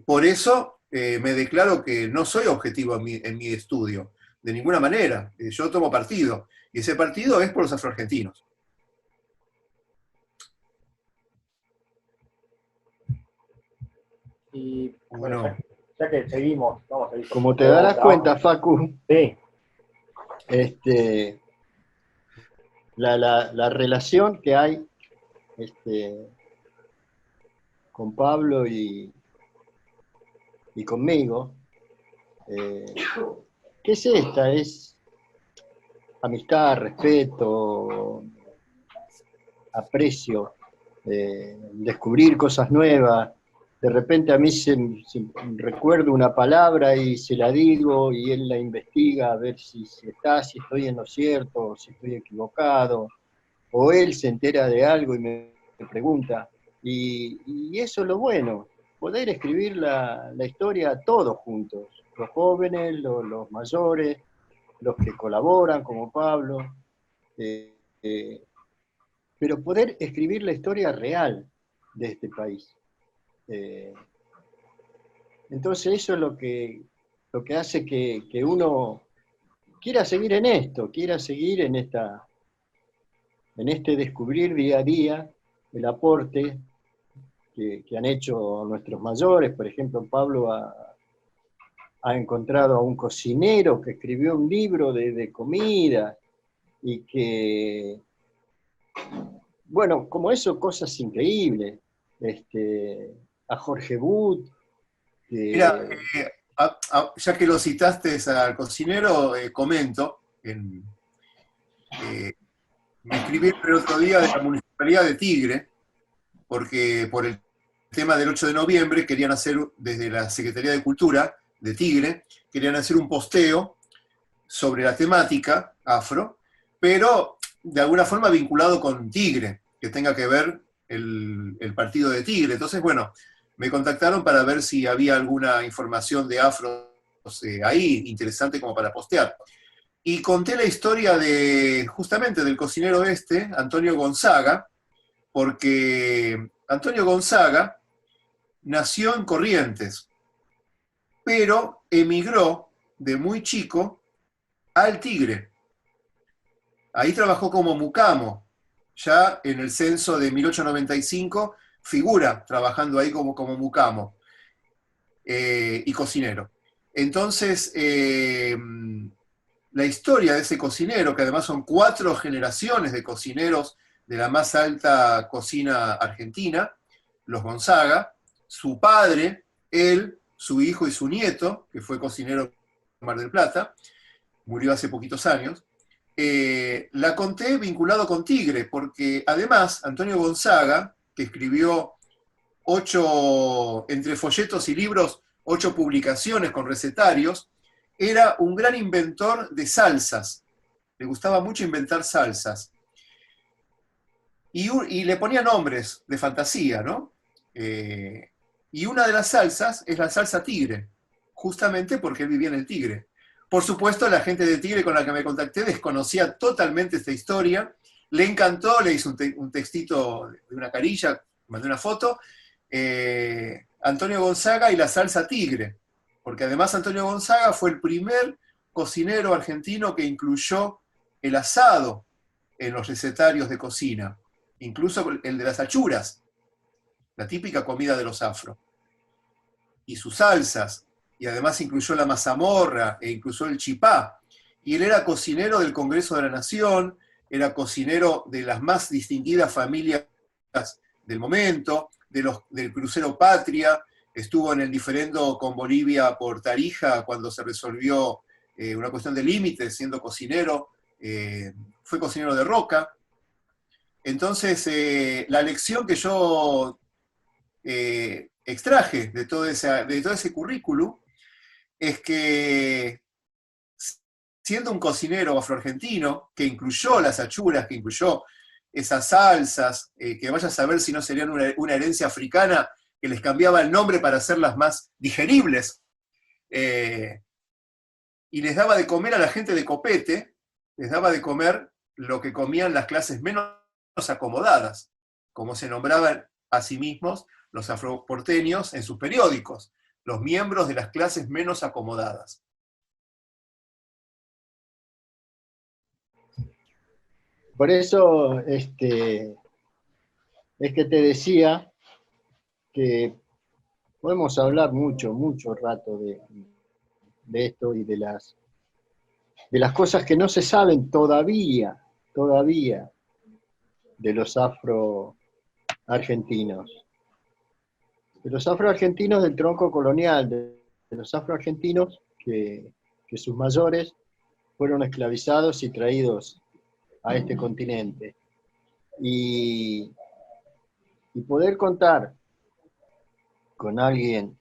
Por eso me declaro que no soy objetivo en mi estudio, de ninguna manera. Yo tomo partido, y ese partido es por los afroargentinos. Y bueno, Bueno, ya que seguimos, vamos a seguir. Como te darás cuenta, Facu, Sí, este, la relación que hay este, con Pablo y conmigo, ¿qué es esta? Es amistad, respeto, aprecio, descubrir cosas nuevas. De repente a mí recuerdo una palabra y se la digo y él la investiga a ver si estoy en lo cierto, o si estoy equivocado, o él se entera de algo y me pregunta. Y eso es lo bueno, poder escribir la historia todos juntos, los jóvenes, los mayores, los que colaboran como Pablo, eh, eh, pero poder escribir la historia real de este país. Eh, entonces eso es lo que hace que uno quiera seguir en esto, quiera seguir en este descubrir día a día el aporte que han hecho nuestros mayores. Por ejemplo, Pablo ha encontrado a un cocinero que escribió un libro de comida y que, bueno, como eso, cosas increíbles. A Jorge But, mira, que ya que lo citaste al cocinero, comento, me escribieron el otro día de la Municipalidad de Tigre, porque por el tema del 8 de noviembre querían hacer, desde la Secretaría de Cultura de Tigre, querían hacer un posteo sobre la temática afro, pero de alguna forma vinculado con Tigre, que tenga que ver el partido de Tigre. Entonces, bueno, me contactaron para ver si había alguna información de afro ahí interesante como para postear. Y conté la historia de justamente del cocinero Antonio Gonzaga, porque Antonio Gonzaga nació en Corrientes, pero emigró de muy chico al Tigre. Ahí trabajó como mucamo. Ya en el censo de 1895 figura trabajando ahí como mucamo y cocinero. Entonces, la historia de ese cocinero, que además son 4 generaciones de cocineros de la más alta cocina argentina, los Gonzaga, su padre, él, su hijo y su nieto, que fue cocinero en Mar del Plata, murió hace poquitos años, la conté vinculado con Tigre, porque además Antonio Gonzaga, que escribió 8, entre folletos y libros, 8 publicaciones con recetarios, era un gran inventor de salsas. Le gustaba mucho inventar salsas. Y le ponía nombres de fantasía, ¿no? Y una de las salsas es la salsa Tigre, justamente porque él vivía en el Tigre. Por supuesto, la gente de Tigre con la que me contacté desconocía totalmente esta historia. Le encantó, le hice un textito de una carilla, mandé una foto. Antonio Gonzaga y la salsa Tigre, porque además Antonio Gonzaga fue el primer cocinero argentino que incluyó el asado en los recetarios de cocina, incluso el de las achuras, la típica comida de los afro, y sus salsas, y además incluyó la mazamorra e incluyó el chipá. Y él era cocinero del Congreso de la Nación, era cocinero de las más distinguidas familias del momento, del crucero Patria, estuvo en el diferendo con Bolivia por Tarija cuando se resolvió una cuestión de límites, siendo cocinero, fue cocinero de Roca. Entonces, la lección que yo extraje de todo ese currículum es que siendo un cocinero afroargentino, que incluyó las achuras, que incluyó esas salsas, que vaya a saber si no serían una herencia africana que les cambiaba el nombre para hacerlas más digeribles, y les daba de comer a la gente de copete, les daba de comer lo que comían las clases menos acomodadas, como se nombraban a sí mismos los afroporteños en sus periódicos, los miembros de las clases menos acomodadas. por eso es que te decía que podemos hablar mucho, mucho rato de esto y de las cosas que no se saben todavía, todavía, de los afroargentinos. De los afroargentinos del tronco colonial, de los afroargentinos que sus mayores fueron esclavizados y traídos a este continente. Y poder contar con alguien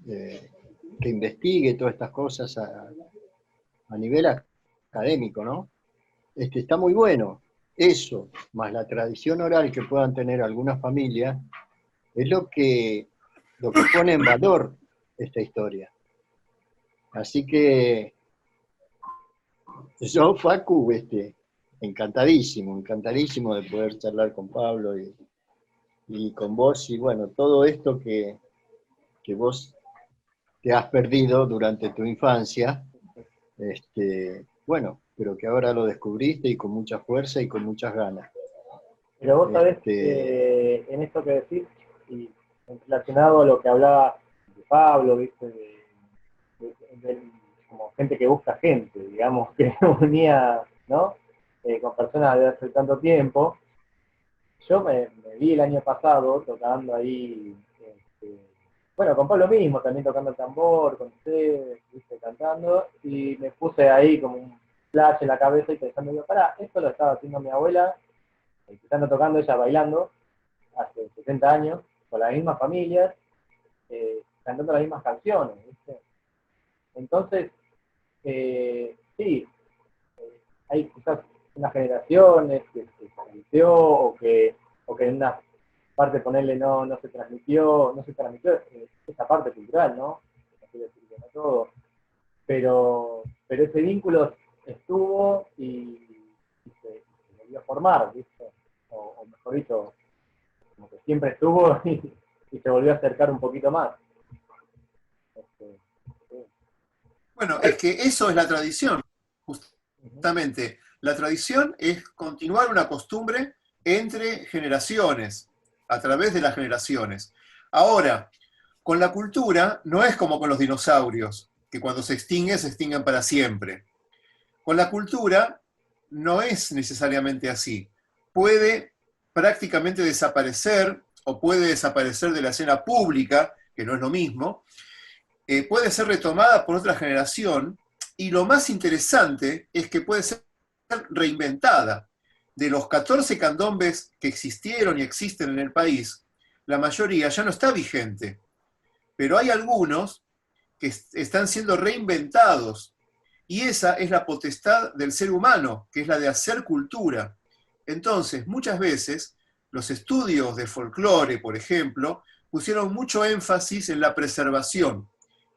que investigue todas estas cosas a nivel académico, ¿no? Está muy bueno. Eso, más la tradición oral que puedan tener algunas familias, es lo que pone en valor esta historia. Así que yo, Facu, encantadísimo, encantadísimo de poder charlar con Pablo y con vos, y bueno, todo esto que vos te has perdido durante tu infancia, bueno, pero que ahora lo descubriste y con mucha fuerza y con muchas ganas. Pero vos sabés que en esto que decís, y relacionado a lo que hablaba de Pablo, ¿viste? De como gente que busca gente, digamos, que unía, ¿no? Con personas de hace tanto tiempo. Yo me vi el año pasado tocando ahí, bueno, con Pablo mismo, también tocando el tambor, con ustedes, ¿viste? Cantando, y me puse ahí como un flash en la cabeza y pensando, yo, pará, esto lo estaba haciendo mi abuela, estando tocando ella bailando, hace 60 años, con las mismas familias, cantando las mismas canciones, ¿viste? Entonces, sí, hay quizás unas generaciones que se transmitió o que en una parte, ponerle, no se transmitió esa parte cultural, ¿no? No quiero decir que no todo, pero ese vínculo estuvo y se volvió a formar, ¿viste? O mejor dicho, como que siempre estuvo y se volvió a acercar un poquito más. Sí. Bueno, es que eso es la tradición, justamente. La tradición es continuar una costumbre entre generaciones, a través de las generaciones. Ahora, con la cultura no es como con los dinosaurios, que cuando se extinguen para siempre. Con la cultura no es necesariamente así. Puede prácticamente desaparecer o puede desaparecer de la escena pública, que no es lo mismo, puede ser retomada por otra generación y lo más interesante es que puede ser reinventada. De los 14 candombes que existieron y existen en el país, la mayoría ya no está vigente, pero hay algunos que están siendo reinventados y esa es la potestad del ser humano, que es la de hacer cultura. Entonces, muchas veces, los estudios de folclore, por ejemplo, pusieron mucho énfasis en la preservación,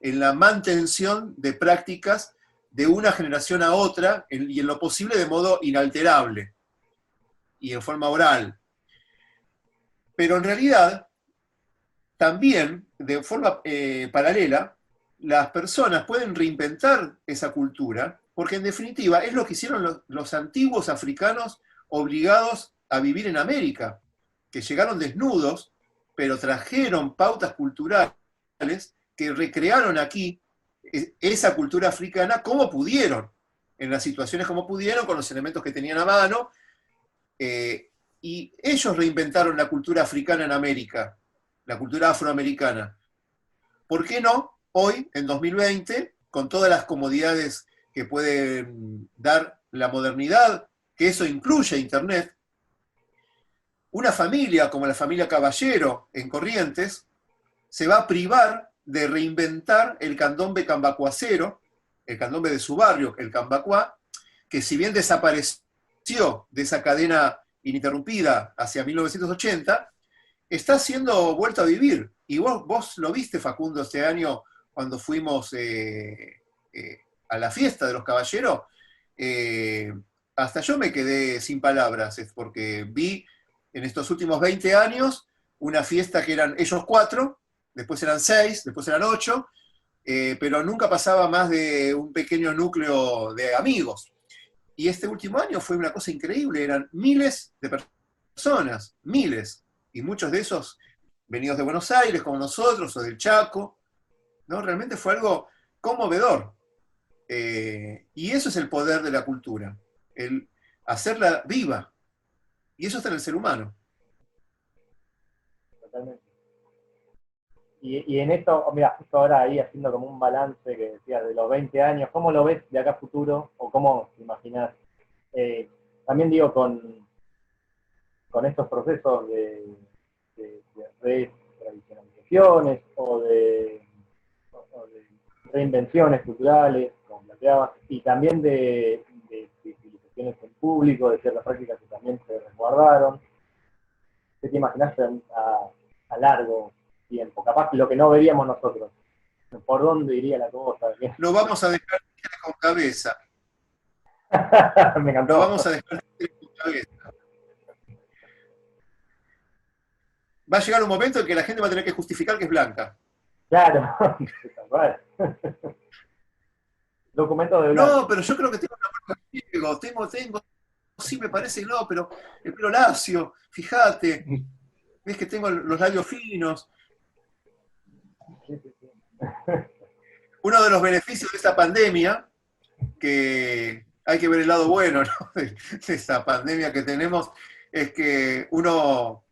en la mantención de prácticas de una generación a otra y en lo posible de modo inalterable y en forma oral. Pero en realidad, también, de forma paralela, las personas pueden reinventar esa cultura, porque en definitiva es lo que hicieron los antiguos africanos obligados a vivir en América, que llegaron desnudos, pero trajeron pautas culturales que recrearon aquí esa cultura africana como pudieron, en las situaciones como pudieron, con los elementos que tenían a mano, y ellos reinventaron la cultura africana en América, la cultura afroamericana. ¿Por qué no hoy, en 2020, con todas las comodidades que puede dar la modernidad, que eso incluye Internet, una familia como la familia Caballero en Corrientes se va a privar de reinventar el candombe cambacuacero, el candombe de su barrio, el cambacuá, que si bien desapareció de esa cadena ininterrumpida hacia 1980, está siendo vuelto a vivir. Y vos lo viste, Facundo, este año cuando fuimos a la fiesta de los caballeros. Hasta yo me quedé sin palabras, porque vi en estos últimos 20 años una fiesta que eran ellos 4, después eran 6, después eran 8, pero nunca pasaba más de un pequeño núcleo de amigos. Y este último año fue una cosa increíble, eran miles de personas, miles, y muchos de esos venidos de Buenos Aires, como nosotros, o del Chaco, ¿no? Realmente fue algo conmovedor. Y eso es el poder de la cultura, el hacerla viva. Y eso está en el ser humano. Totalmente. Y en esto, mira, justo ahora ahí haciendo como un balance que decías de los 20 años, ¿cómo lo ves de acá a futuro? ¿O cómo te imaginás? También digo, con estos procesos de retradicializaciones o de reinvenciones culturales, como planteabas, y también de civilizaciones en público, de ciertas prácticas que también se resguardaron. ¿Qué te imaginás a largo tiempo? Capaz lo que no veríamos nosotros. ¿Por dónde iría la cosa? Lo vamos a dejar con cabeza. Me encantó. Lo vamos a dejar con cabeza. Va a llegar un momento en que la gente va a tener que justificar que es blanca. Claro. Documento de blanco. No, pero yo creo que tengo una marca tengo, sí me parece, no, pero el pelo lacio, fíjate, ves que tengo los labios finos. Sí. Uno de los beneficios de esta pandemia, que hay que ver el lado bueno, ¿no? de esta pandemia que tenemos, es que uno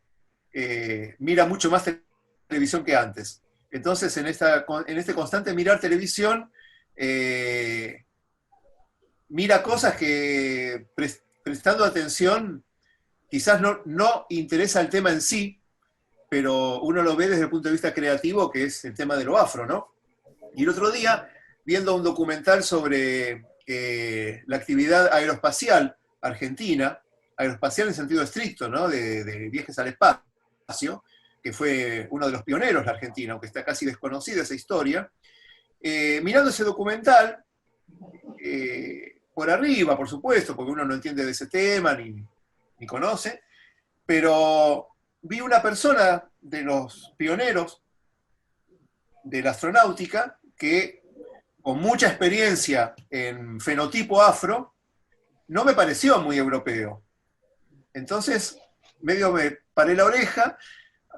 mira mucho más televisión que antes. Entonces, en este constante mirar televisión, mira cosas que prestando atención quizás no interesa el tema en sí, pero uno lo ve desde el punto de vista creativo, que es el tema de lo afro, ¿no? Y el otro día, viendo un documental sobre la actividad aeroespacial argentina, aeroespacial en sentido estricto, ¿no? De viajes al espacio, que fue uno de los pioneros de Argentina, aunque está casi desconocida esa historia, mirando ese documental, por arriba, por supuesto, porque uno no entiende de ese tema ni conoce, pero vi una persona de los pioneros de la astronáutica que, con mucha experiencia en fenotipo afro, no me pareció muy europeo. Entonces, medio me paré la oreja,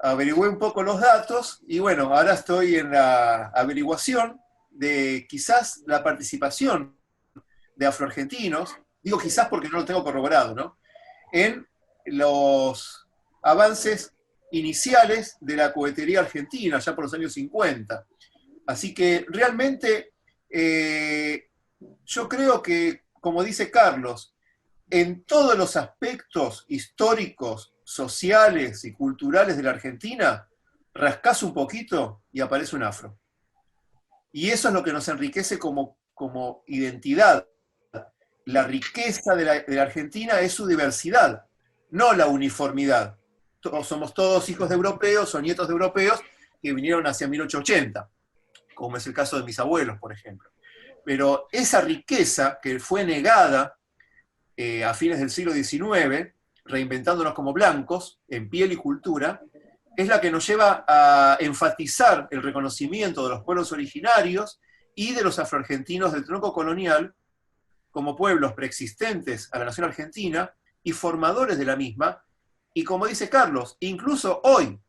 averigüé un poco los datos y bueno, ahora estoy en la averiguación de quizás la participación de afroargentinos, digo quizás porque no lo tengo corroborado, ¿no? En los avances iniciales de la cohetería argentina, ya por los años 50. Así que realmente yo creo que, como dice Carlos, en todos los aspectos históricos, sociales y culturales de la Argentina, rascás un poquito y aparece un afro. Y eso es lo que nos enriquece como identidad. La riqueza de la Argentina es su diversidad, no la uniformidad. Somos todos hijos de europeos o nietos de europeos que vinieron hacia 1880, como es el caso de mis abuelos, por ejemplo. Pero esa riqueza que fue negada a fines del siglo XIX, reinventándonos como blancos, en piel y cultura, es la que nos lleva a enfatizar el reconocimiento de los pueblos originarios y de los afroargentinos del tronco colonial como pueblos preexistentes a la nación argentina y formadores de la misma, y como dice Carlos, incluso hoy,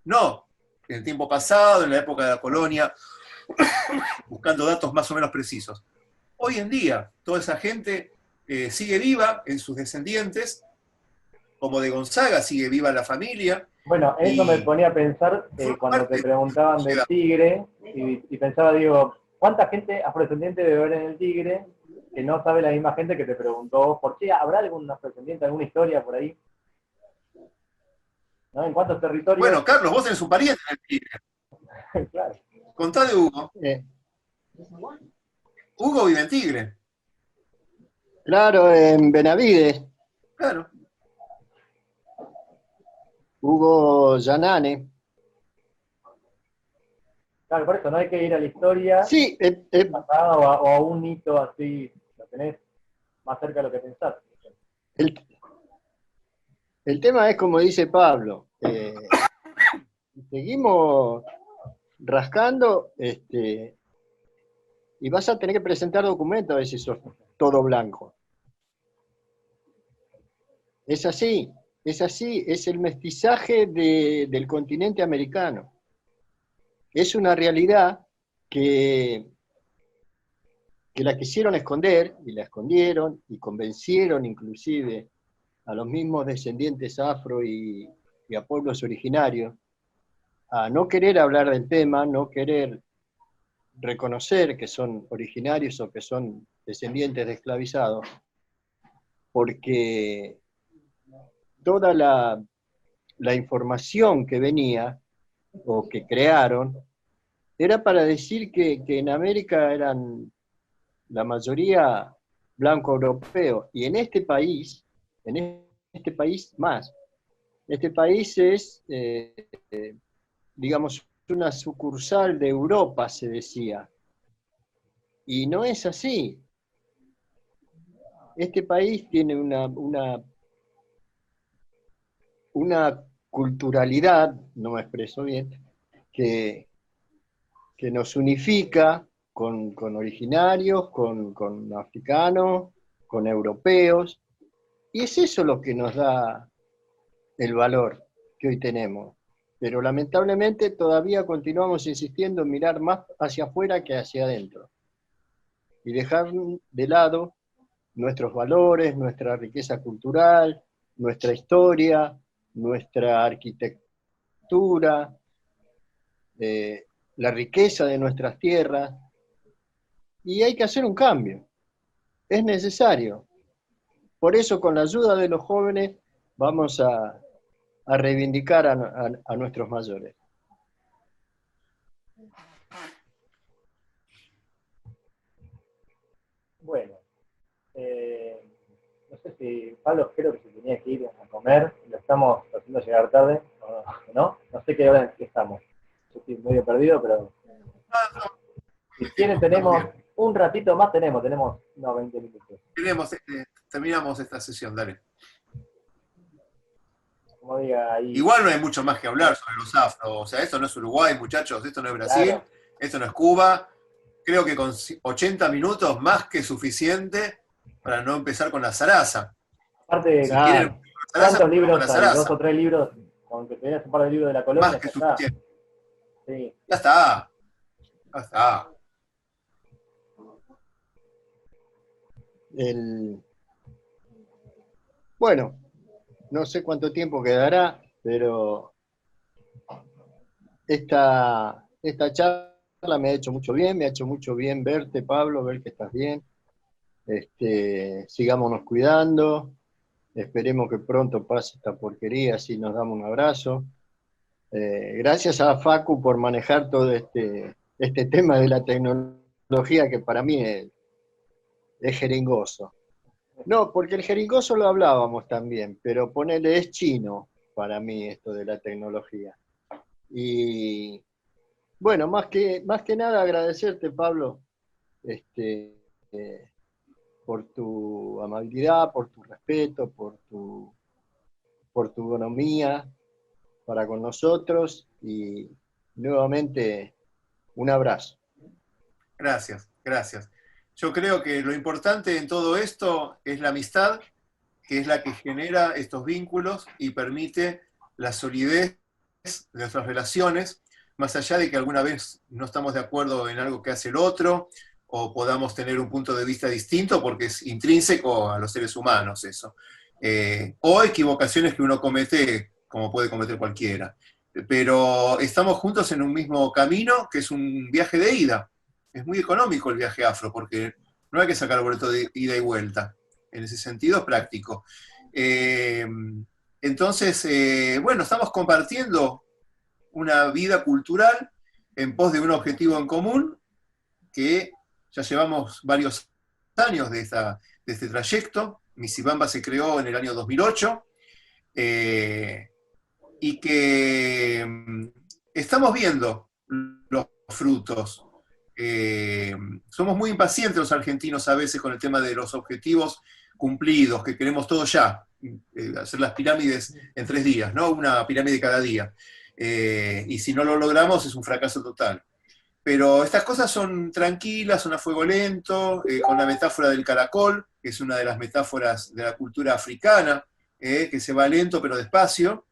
no en el tiempo pasado, en la época de la colonia, buscando datos más o menos precisos. Hoy en día, toda esa gente sigue viva en sus descendientes, como de Gonzaga sigue viva la familia. Bueno, eso me ponía a pensar cuando te preguntaban del Tigre, y pensaba, digo, ¿cuánta gente afrodescendiente debe haber en el Tigre que no sabe la misma gente que te preguntó por qué? ¿Habrá algún afrodescendiente, alguna historia por ahí? ¿No? ¿En cuántos territorios? Bueno, Carlos, vos tenés un pariente en el Tigre. Claro. Contá de Hugo. Hugo vive en Tigre. Claro, en Benavides. Claro. Hugo Yanane. Claro, por eso no hay que ir a la historia Sí, pasada o a un hito así, lo tenés más cerca de lo que pensás. El tema es como dice Pablo, seguimos rascando y vas a tener que presentar documentos a ver si sos todo blanco. Es así. Es así, es el mestizaje del continente americano. Es una realidad que la quisieron esconder, y la escondieron, y convencieron inclusive a los mismos descendientes afro y a pueblos originarios a no querer hablar del tema, no querer reconocer que son originarios o que son descendientes de esclavizados, porque toda la información que venía o que crearon era para decir que en América eran la mayoría blanco europeo, y en este país más. Este país es, digamos, una sucursal de Europa, se decía, y no es así. Este país tiene una culturalidad, no me expreso bien, que nos unifica con originarios, con africanos, con europeos, y es eso lo que nos da el valor que hoy tenemos. Pero lamentablemente todavía continuamos insistiendo en mirar más hacia afuera que hacia adentro, y dejar de lado nuestros valores, nuestra riqueza cultural, nuestra historia, nuestra arquitectura, la riqueza de nuestras tierras, y hay que hacer un cambio. Es necesario. Por eso, con la ayuda de los jóvenes, vamos a reivindicar a nuestros mayores. Bueno, no sé si Pablo, creo que se tenía que ir a comer, lo estamos haciendo llegar tarde, ¿no? No sé qué hora en qué estamos. Yo estoy medio perdido, pero si quieren tenemos un ratito más, tenemos 20 minutos. Terminamos esta sesión, dale. Como diga ahí. Igual no hay mucho más que hablar sobre los afro, o sea, esto no es Uruguay, muchachos, esto no es Brasil, claro. Esto no es Cuba. Creo que con 80 minutos más que suficiente para no empezar con la zaraza. Aparte, si quieren, ¿cuántos libros hay? 2 o 3 libros, aunque tengas un par de libros de la colonia. Más que suficiente. Sí. Ya está. Ya está. Bueno, no sé cuánto tiempo quedará, pero esta charla me ha hecho mucho bien verte, Pablo, ver que estás bien. Sigámonos cuidando, esperemos que pronto pase esta porquería, así nos damos un abrazo. Gracias a Facu por manejar todo este tema de la tecnología, que para mí es jeringoso. No, porque el jeringoso lo hablábamos también, pero ponele, es chino para mí esto de la tecnología. Y bueno, más que nada agradecerte, Pablo, por tu amabilidad, por tu respeto, por tu economía para con nosotros, y nuevamente un abrazo. Gracias, gracias. Yo creo que lo importante en todo esto es la amistad, que es la que genera estos vínculos y permite la solidez de nuestras relaciones, más allá de que alguna vez no estamos de acuerdo en algo que hace el otro, o podamos tener un punto de vista distinto, porque es intrínseco a los seres humanos eso. O equivocaciones que uno comete, como puede cometer cualquiera. Pero estamos juntos en un mismo camino, que es un viaje de ida. Es muy económico el viaje afro, porque no hay que sacar boleto de ida y vuelta. En ese sentido es práctico. Entonces, bueno, estamos compartiendo una vida cultural en pos de un objetivo en común, que ya llevamos varios años de este trayecto. Misibamba se creó en el año 2008, y que estamos viendo los frutos. Somos muy impacientes los argentinos a veces con el tema de los objetivos cumplidos, que queremos todo ya, hacer las pirámides en 3 días, ¿no? Una pirámide cada día. Y si no lo logramos es un fracaso total. Pero estas cosas son tranquilas, son a fuego lento, con la metáfora del caracol, que es una de las metáforas de la cultura africana, que se va lento pero despacio,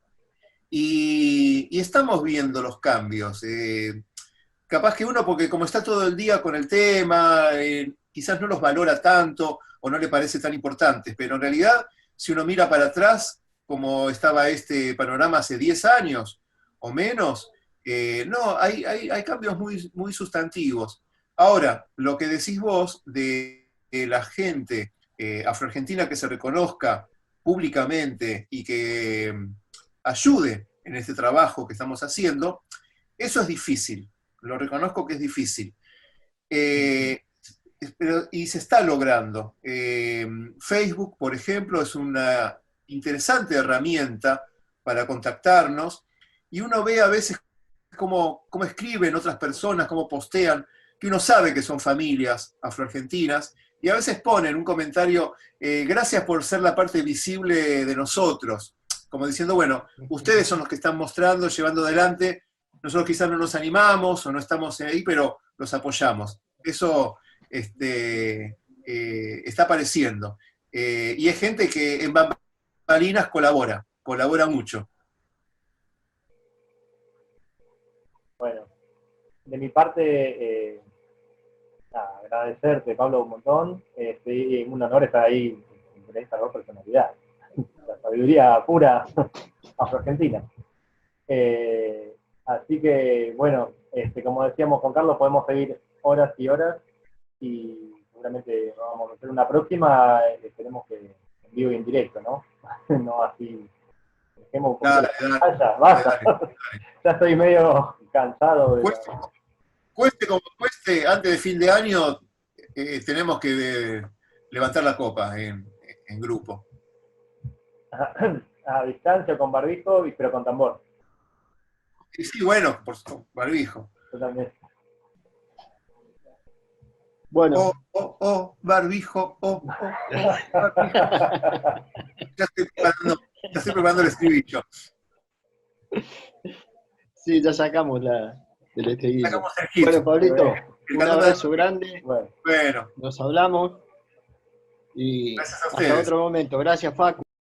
y estamos viendo los cambios. Capaz que uno, porque como está todo el día con el tema, quizás no los valora tanto o no le parece tan importantes, pero en realidad, si uno mira para atrás, como estaba este panorama hace 10 años o menos, no, hay cambios muy, muy sustantivos. Ahora, lo que decís vos de la gente afroargentina que se reconozca públicamente y que ayude en este trabajo que estamos haciendo, eso es difícil, lo reconozco que es difícil. Y se está logrando. Facebook, por ejemplo, es una interesante herramienta para contactarnos, y uno ve a veces cómo escriben otras personas, cómo postean, que uno sabe que son familias afroargentinas, y a veces ponen un comentario, gracias por ser la parte visible de nosotros, como diciendo, bueno, ustedes son los que están mostrando, llevando adelante, nosotros quizás no nos animamos o no estamos ahí, pero los apoyamos. Eso está apareciendo. Y es gente que en bambalinas colabora mucho. Bueno, de mi parte, nada, agradecerte, Pablo, un montón. Un honor estar ahí entre estas dos personalidades. La sabiduría pura afroargentina. Así que, bueno, como decíamos con Carlos, podemos seguir horas y horas, y seguramente vamos a hacer una próxima, esperemos que en vivo y en directo, ¿no? No así, dejemos un poco Dale, basta. dale. Ya estoy medio cansado de Cueste como cueste, antes de fin de año tenemos que levantar la copa en grupo. a distancia, con barbijo, pero con tambor. Y sí, bueno, por barbijo. Totalmente. Bueno. Barbijo, barbijo. Ya estoy preparando el estribillo. Sí, ya sacamos del estribillo. Sacamos el hit. Bueno, Pablito, un abrazo grande. Bueno. Nos hablamos. Y gracias a hasta ustedes. otro momento. Gracias, Facu.